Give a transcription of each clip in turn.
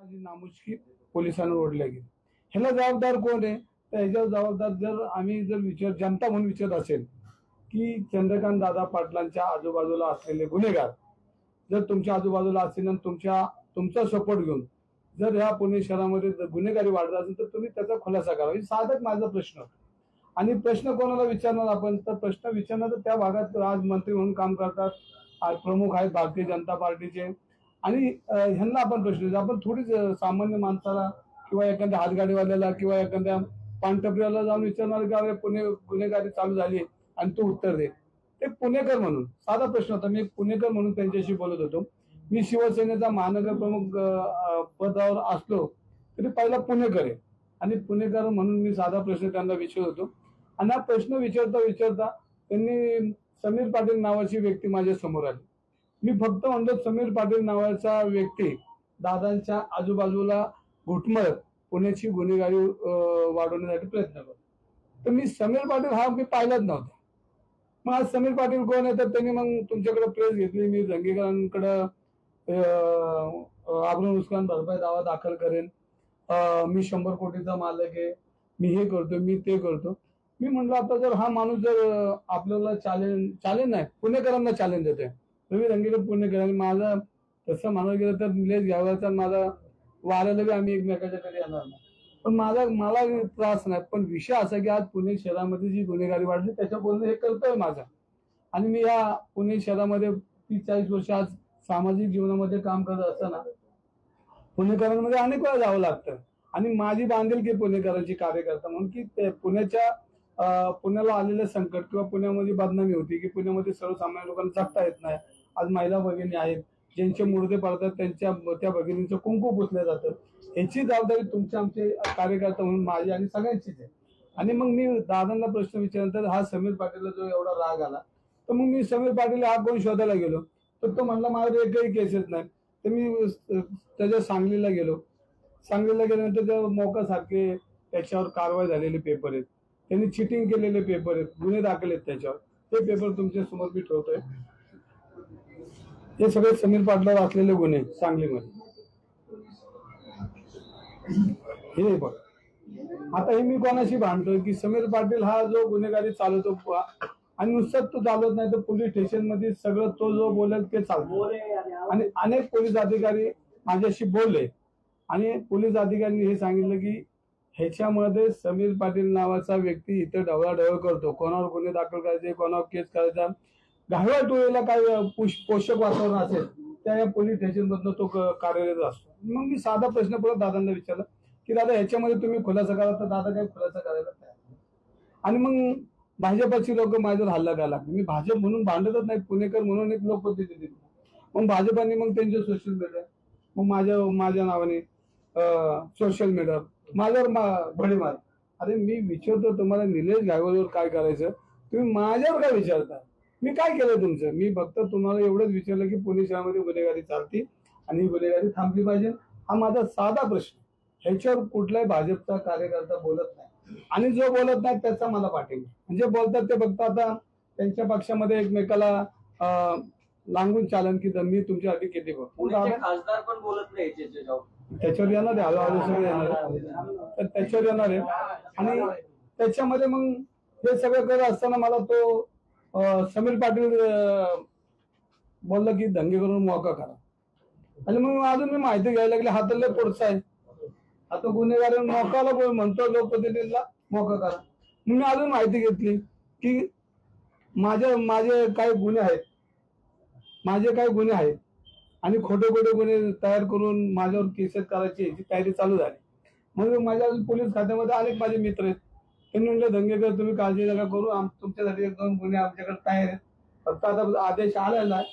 माझी नामुष्की पोलिसांवर ओढल्या गेली. ह्याला जबाबदार कोण आहे? तर ह्याच्यावर जबाबदार जर आम्ही जर जनता म्हणून विचारत असेल की चंद्रकांत दादा पाटलांच्या आजूबाजूला असलेले गुन्हेगार जर तुमच्या आजूबाजूला असतील आणि तुमचा सपोर्ट घेऊन जर ह्या पुणे शहरामध्ये गुन्हेगारी वाढत असेल तर तुम्ही त्याचा खुलासा करा. साधक माझा प्रश्न. आणि प्रश्न कोणाला विचारणार आपण? तर प्रश्न विचारणार तर त्या भागात आज मंत्री म्हणून काम करतात, आज प्रमुख आहेत भारतीय जनता पार्टीचे, आणि ह्यांना आपण प्रश्न विचारू. आपण थोडीच सामान्य माणसाला किंवा एखाद्या हातगाडीवाल्याला किंवा एखाद्या पानटपरीवाला जाऊन विचारणार की अरे पुणे गुन्हेगारी चालू झाली आणि तू उत्तर दे. ते पुणेकर म्हणून साधा प्रश्न होता. मी एक पुणेकर म्हणून त्यांच्याशी बोलत होतो. मी शिवसेनेचा महानगर प्रमुख पदावर असलो तरी पहिला पुणेकर आहे आणि पुणेकर म्हणून मी साधा प्रश्न त्यांना विचारत होतो. आणि हा प्रश्न विचारता विचारता त्यांनी समीर पाटील नावाची व्यक्ती माझ्या समोर आली. मी फक्त म्हणतो समीर पाटील नावाचा व्यक्ती दादांच्या आजूबाजूला घुटमळत पुण्याची गुन्हेगारी वाढवण्यासाठी प्रयत्न करतो. तर मी समीर पाटील हा मी पाहिलाच नव्हता. मग आज समीर पाटील कोण आहे? तर त्यांनी मग तुमच्याकडे प्रेस घेतली. मी दंगेकरांकडे आबरून नुकसान भरपाई दावा दाखल करेन, मी 100 कोटीचा मालक आहे, मी हे करतो, मी ते करतो. मी म्हणलं आता जर हा माणूस जर आपल्याला चॅलेंज नाही पुणेकरांना चॅलेंज देतोय, तुम्ही रंगीला पुणेकर आणि माझा तसं म्हणायला गेलं तर निलेश घ्यावाचा माझा वाऱ्याला बी आम्ही एकमेकाच्या कडे येणार नाही. पण मला त्रास नाही. पण विषय असा की आज पुणे शहरामध्ये जी गुन्हेगारी वाढली त्याच्या बोलणं हे कर्तव्य माझं. आणि मी या पुणे शहरामध्ये 30-40 वर्ष आज सामाजिक जीवनामध्ये काम करत असताना पुणेकरांमध्ये अनेक वेळा जावं लागतं. आणि माझी बांधिलकी पुणेकरांची कार्यकर्ता म्हणून की पुण्याला आलेलं संकट किंवा पुण्यामध्ये बदनामी होती की पुण्यामध्ये सर्वसामान्य लोकांना जगता येत नाही. आज महिला भगिनी आहेत ज्यांचे मुर्दे पडतात, त्या भगिनींचं कुंकू पुसलं जातं. याची जबाबदारी तुमच्या आमचे कार्यकर्ता म्हणून माझी आणि सगळ्यांचीच आहे. आणि मग मी दादांना प्रश्न विचारल्यानंतर हा समीर पाटीलला जो एवढा राग आला तर मग मी समीर पाटील हा कोण शोधायला गेलो. तर तो म्हणला माझ्याकडे एकही केसेस नाही. तर मी त्याच्या सांगलीला गेलो. सांगलीला गेल्यानंतर त्या मोकासारखे त्याच्यावर कारवाई झालेले पेपर आहेत, त्यांनी चिटिंग केलेले पेपर आहेत, गुन्हे दाखल आहेत त्याच्यावर. ते पेपर तुमच्या समोर मी ठेवतोय. हे सगळे समीर पाटलावर असलेले गुन्हे सांगलीमध्ये. हे बघ आता हे मी कोणाशी भांडतोय की समीर पाटील हा जो गुन्हेगारी चालवतो आणि नुसतं तो चालवत नाही तर पोलीस स्टेशन मध्ये सगळं तो जो बोलेल ते चालतो. आणि अनेक पोलीस अधिकारी माझ्याशी बोलले आणि पोलीस अधिकाऱ्यांनी हे सांगितलं की ह्याच्यामध्ये समीर पाटील नावाचा व्यक्ती इथे ढवळाढवळ करतो, कोणावर गुन्हे दाखल करायचे, कोणावर केस करायचा, घायवा टोळीला काय पोषक वातावरण असेल त्या या पोलीस स्टेशन मधनं तो कार्यरत असतो. मग मी साधा प्रश्न परत दादांना विचारला की दादा ह्याच्यामध्ये तुम्ही खुलासा करा. तर दादा काही खुलासा करायला तयार नाही. आणि मग भाजपची लोक माझ्यावर हल्ला करायला लागले. मी भाजप म्हणून भांडतच नाही, पुणेकर म्हणून एक लोकप्रतिनिधी. मग भाजपाने मग त्यांचे सोशल मीडिया मग माझ्या नावाने सोशल मीडिया माझ्यावर भडी मार. अरे मी विचारतो तुम्हाला निलेश घायवळवर काय करायचं, तुम्ही माझ्यावर काय विचारता? मी काय केलं तुमचं? मी फक्त तुम्हाला एवढंच विचारलं की पुणे शहरामध्ये गुन्हेगारी चालती आणि गुन्हेगारी थांबली पाहिजे. हा माझा साधा प्रश्न. ह्याच्यावर कुठलाही भाजपचा कार्यकर्ता बोलत नाही आणि जो बोलत नाही त्याचा मला पाठिंबा. म्हणजे बोलतात ते फक्त आता त्यांच्या पक्षामध्ये एकमेकाला लागून चालन की मी तुमच्यासाठी किती खासदार पण बोलत नाही त्याच्यावर येणार आहे. हळूहळू सगळं येणार आहे. तर त्याच्यावर येणार आहे. आणि त्याच्यामध्ये मग हे सगळं करत असताना मला तो समीर पाटील बोलला की दंगे करून मोका करा. आणि मग अजून मी माहिती घ्यायला लागली. हा तर लय पुढचा आहे, आता गुन्हेगार मोकाला म्हणतो लोकप्रतिनिधीला मोका करा. मग मी अजून माहिती घेतली की माझे काय गुन्हे आहेत आणि खोटे गुन्हे तयार करून माझ्यावर केसेस करायची याची तयारी चालू झाली. म्हणून माझ्या पोलीस खात्यामध्ये अनेक माझे मित्र आहेत. त्यांनी म्हणलं दंगेकर तुम्ही काळजी नका करू, तुमच्यासाठी 1-2 गुन्हे आमच्याकडे तयार आहेत, फक्त आता आदेश आलेला आहे,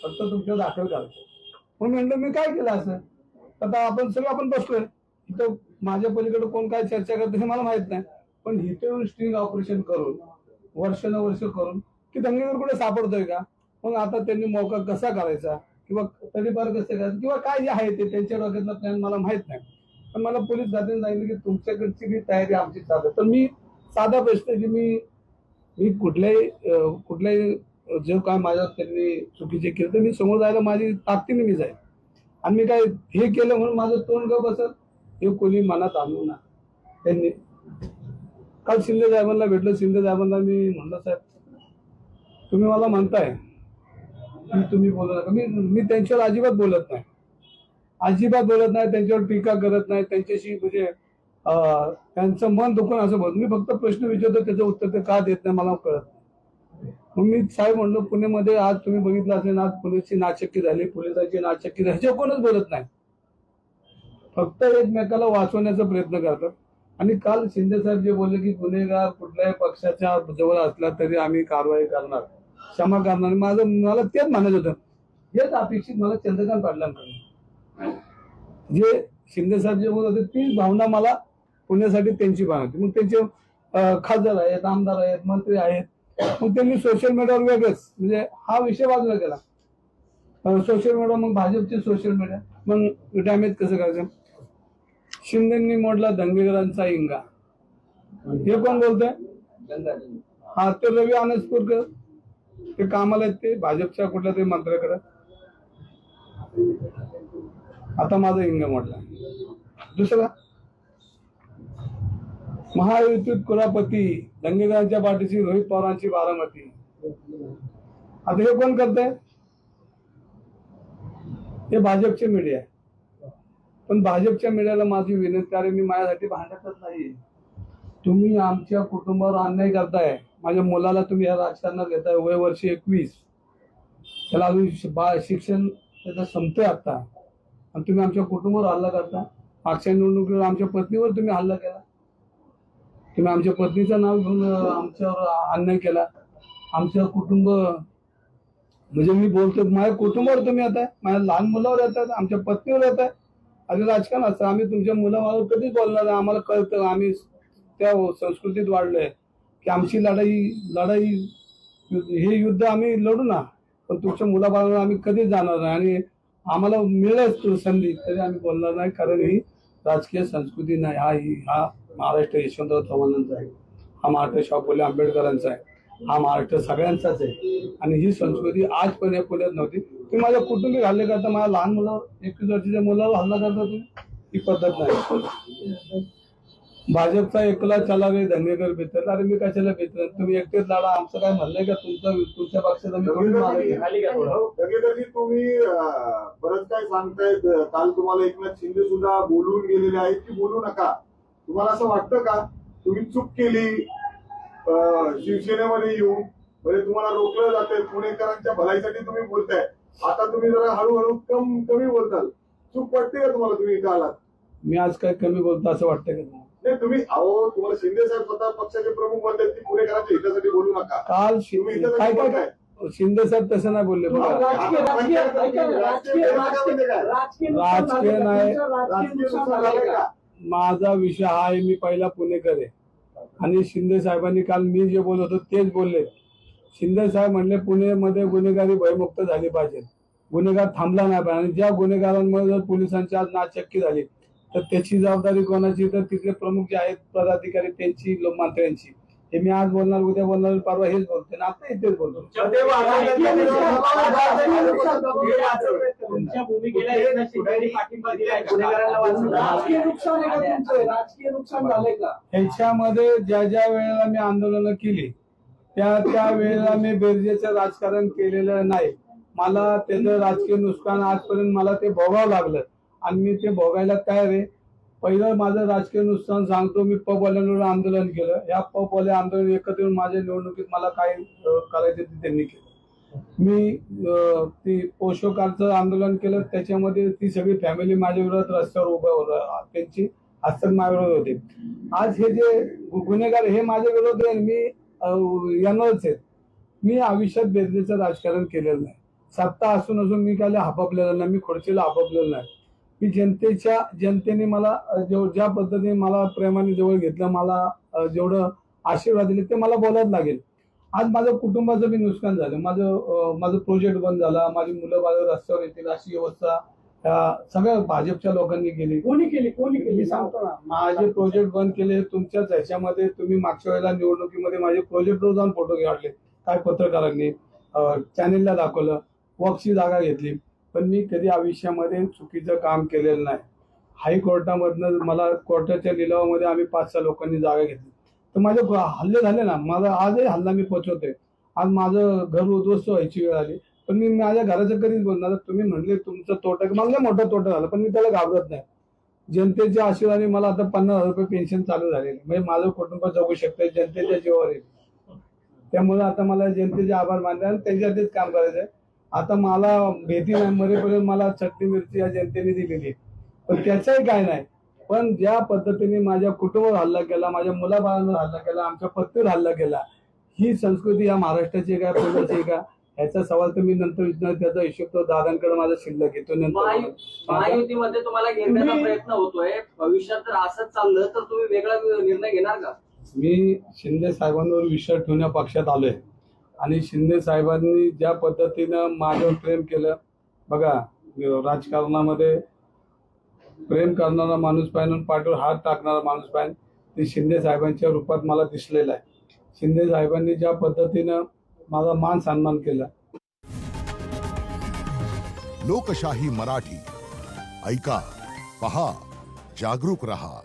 फक्त तुमच्यावर दाखल करायचं. म्हणून म्हणलं मी काय केलं असं? आता आपण बसलोय इथं, माझ्या पलीकडे कोण काय चर्चा करतं हे मला माहित नाही. पण इथे येऊन स्ट्रिंग ऑपरेशन करून वर्ष करून की दंगेकर कुठे सापडतोय का? मग आता त्यांनी मोका कसा करायचा किंवा तडीपार कसं करायचं किंवा काय जे आहे ते त्यांच्या डोक्यातला प्लॅन मला माहित नाही. पण मला पोलीस खात्याने सांगितलं की तुमच्याकडची जी तयारी आमची चालू आहे. तर मी साधा प्रश्न की मी कुठल्याही जो काय माझ्या त्यांनी चुकीचे केलं तर मी समोर जायला माझी ताकदीने मी जाईल. आणि मी काय हे केलं म्हणून माझं तोंड ग बसल हे कोणी मनात आणू ना. त्यांनी काल शिंदे साहेबांना भेटलं. शिंदे साहेबांना मी म्हणलं साहेब तुम्ही मला म्हणताय की तुम्ही बोलू नका. मी त्यांच्यावर अजिबात बोलत नाही. अजिबात बोलत नाही. त्यांच्यावर टीका करत नाही. त्यांच्याशी म्हणजे त्यांचं मन दुखून असं बोलत. मी फक्त प्रश्न विचारतो त्याचं उत्तर ते का देत नाही मला कळत नाही. मग मी साहेब म्हणलो पुण्यामध्ये आज तुम्ही बघितलं असेल आज पोलिसची नाचक्की झाली. पोलिसांची नाचक्की झाली. ह्याच्या कोणच बोलत नाही. फक्त एकमेकाला वाचवण्याचा प्रयत्न करतात. आणि काल शिंदे साहेब जे बोलले की गुन्हेगार कुठल्याही पक्षाच्या जवळ असला तरी आम्ही कारवाई करणार, क्षमा करणार. मला तेच म्हणायचं होतं. हेच अपेक्षित मला चंद्रकांत पाटलांकडून जे शिंदे साहेब जे बोलत होते तीच भावना मला पुण्यासाठी त्यांची भावना होती. मग त्यांचे खासदार आहेत, आमदार आहेत, मंत्री आहेत. मग त्यांनी सोशल मीडियावर वेगळंच म्हणजे हा विषय बाजूला केला. सोशल मीडिया मग भाजपचे सोशल मीडिया मग डॅमेज कसं करायचं. शिंदेंनी मोडला दंगेकरांचा इंगा. हे कोण बोलतोय. हा ते रवी अनसपूरकर ते कामाला आहेत ते भाजपच्या कुठल्या तरी मंत्र्याकडे. आता माझा इंगा मोडला. दुसरा महायुतीत कुरापती दंगेकरांच्या पाठीशी रोहित पवारांची बारामती. आता हे कोण करतंय. हे भाजपचे मीडिया आहे. पण भाजपच्या मीडियाला माझी विनंती आहे मी माझ्यासाठी भांडतच नाही. तुम्ही आमच्या कुटुंबावर अन्याय करताय. माझ्या मुलाला तुम्ही या राजकारणात घेताय. वय वर्ष 21 त्याला अजून शिक्षण त्याचं संपतंय आता आणि तुम्ही आमच्या कुटुंबावर हल्ला करता. मागच्या निवडणुकीवर आमच्या पत्नीवर तुम्ही हल्ला केला. तुम्ही आमच्या पत्नीचं नाव घेऊन आमच्यावर अन्याय केला. आमचं कुटुंब म्हणजे मी बोलतो माझ्या कुटुंबावर तुम्ही येताय. माझ्या लहान मुलावर येतात. आमच्या पत्नीवर येत आहे. आणि राजकारण असतं. आम्ही तुमच्या मुलावर कधीच बोलणार नाही. आम्हाला कळतं. आम्ही त्या संस्कृतीत वाढलोय की आमची लढाई हे युद्ध आम्ही लढू ना. पण तुमच्या मुलाबाळांवर आम्ही कधीच जाणार नाही. आणि आम्हाला मिळेल संधी तरी आम्ही बोलणार नाही. कारण ही राजकीय संस्कृती नाही. हा महाराष्ट्र यशवंतराव चव्हाणांचा आहे. हा महाराष्ट्र शाहू फुले आंबेडकरांचा आहे. हा महाराष्ट्र सगळ्यांचाच आहे. आणि ही संस्कृती आज पण या पुण्यात नव्हती. तुम्ही माझ्या कुटुंबी हल्ले करता. माझ्या लहान मुलावर 21 वर्षाच्या मुलावर हल्ला करता तुम्ही. ही पद्धत नाही. भाजपचा एकला चला रे दंगेकर बेतर. अरे मी कशाला बेतर. तुम्ही एकटेच लढा. आमचं काय म्हणलंय का तुमच्या पक्षाचा मी दंगेकरजी तुम्ही बरंच काय सांगतायत. काल तुम्हाला एकनाथ शिंदे सुद्धा बोलून गेलेले आहेत की बोलू नका. तुम्हाला असं वाटतं का तुम्ही चूक केली शिवसेनेमध्ये येऊन म्हणजे तुम्हाला रोखलं जाते. पुणेकरांच्या भलाईसाठी तुम्ही बोलताय. आता तुम्ही जरा हळूहळू कमी बोलताल. चूक वाटते का तुम्हाला. तुम्ही इथं आलात. मी आज काय कमी बोलतो असं वाटतं का नाही तुम्ही तुम्हाला शिंदे साहेब स्वतः पक्षाचे प्रमुख म्हणतात की पुणेकरांच्या हितासाठी बोलू नका. काल काय काय शिंदे साहेब तसं नाही बोलले. बघा राजकीय नाही. माझा विषय हा आहे. मी पहिला पुणेकर आहे. आणि शिंदे साहेबांनी काल मी जे बोलत होतो तेच बोलले. शिंदे साहेब म्हणले पुणेमध्ये गुन्हेगारी भयमुक्त झाली पाहिजे. गुन्हेगार थांबला नाही पाहिजे. आणि ज्या गुन्हेगारांमुळे जर पोलिसांची आज नाचक्की झाली तर त्याची जबाबदारी कोणाची. तर तिथले प्रमुख जे आहेत पदाधिकारी त्यांची मंत्र्यांची. हे मी आज बोलणार, उद्या बोलणार, परवा हेच बोलते ना. आता इथेच बोलतो. ह्याच्यामध्ये ज्या ज्या वेळेला मी आंदोलनं केली त्या वेळेला मी बेरजेचं राजकारण केलेलं नाही. मला त्याचं राजकीय नुकसान आजपर्यंत मला ते भोगावं लागलं. आणि मी ते भोगायला तयार आहे. पहिलं माझं राजकीय नुकसान सांगतो. मी पबवाल्यांवर आंदोलन केलं. या पबवाले आंदोलन एकत्र येऊन माझ्या निवडणुकीत मला काय करायचं ते त्यांनी केलं. मी ती पोषकारचं आंदोलन केलं. त्याच्यामध्ये ती सगळी फॅमिली माझ्या विरोधात रस्त्यावर उभं त्यांची हस्तक माझ्या विरोधात होते. आज हे जे गुन्हेगार हे माझ्या विरोध आहे. मी येणारच आहेत. मी आयुष्यात बेरजेचं राजकारण केलेलं नाही. सत्ता असून मी काय हापापलेलं नाही. मी खुर्चीला हापापलेलं नाही. मी जनतेने मला ज्या पद्धतीने मला प्रेमाने जवळ घेतलं, मला जेवढं आशीर्वाद दिले ते मला बोलायला लागेल. आज माझं कुटुंबाचं बी नुकसान झालं. माझं प्रोजेक्ट बंद झाला. माझी मुलं बाळ रस्त्यावर येतील अशी व्यवस्था सगळ्या भाजपच्या लोकांनी केली. कोणी केली सांगतो ना. माझे प्रोजेक्ट बंद केले तुमच्याच ह्याच्यामध्ये. तुम्ही मागच्या वेळेला निवडणुकीमध्ये माझे प्रोजेक्टवर जाऊन फोटो काढले. काय पत्रकारांनी चॅनेलला दाखवलं. वॉकची जागा घेतली. पण मी कधी आयुष्यामध्ये चुकीचं काम केलेलं नाही. हायकोर्टामधनं मला कोर्टाच्या लिलावामध्ये आम्ही 5-6 लोकांनी जागा घेतली, तर माझे हल्ले झाले ना. माझा आजही हल्ला मी पोचवतोय. आज माझं घर उद्ध्वस्त व्हायची वेळ आली, पण मी माझ्या घराचं कधीच बोलणार. तुम्ही म्हणले तुमचं तोटा, मला लय मोठा तोटा झाला, पण मी त्याला घाबरत नाही. जनतेच्या आशीर्वादाने मला आता 50,000 रुपये पेन्शन चालू झालेली, म्हणजे माझं कुटुंब जगू शकतंय जनतेच्या जीवावर आहे. त्यामुळे आता मला जनतेचे आभार मानले आणि त्यांच्यासाठीच काम करायचंय. आता मला भीती नाही, मरेपर्यंत मला चटणी मिरची या जनतेने दिलेली आहे, पण त्याचंही काय नाही. पण ज्या पद्धतीने माझ्या कुटुंबावर हल्ला केला, माझ्या मुलाबाळांवर हल्ला केला, आमच्या पत्नीवर हल्ला केला, ही संस्कृती या महाराष्ट्राची आहे का, पुण्याची आहे का, ह्याचा सवाल तर मी नंतर विचारणार. त्याचा हिशोब तो दादांकडे माझा शिल्लक आहे. तो नंतर महायुतीमध्ये तुम्हाला घेण्याचा प्रयत्न होतोय. भविष्यात जर असंच चाललं तर तुम्ही वेगळा निर्णय घेणार का? मी शिंदे साहेबांवर विश्वास ठेवण्या पक्षात आलोय आणि शिंदे साहेबांनी ज्या पद्धतीनं माझ्यावर प्रेम केलं, बघा राजकारणामध्ये प्रेम करणारा माणूस पाहिजे आणि पाठीवर हात टाकणारा माणूस पाहिजे, ते शिंदे साहेबांच्या रूपात मला दिसलेलं आहे. शिंदे साहेबांनी ज्या पद्धतीनं माझा मान सन्मान केला. लोकशाही मराठी ऐका, पहा, जागरूक रहा.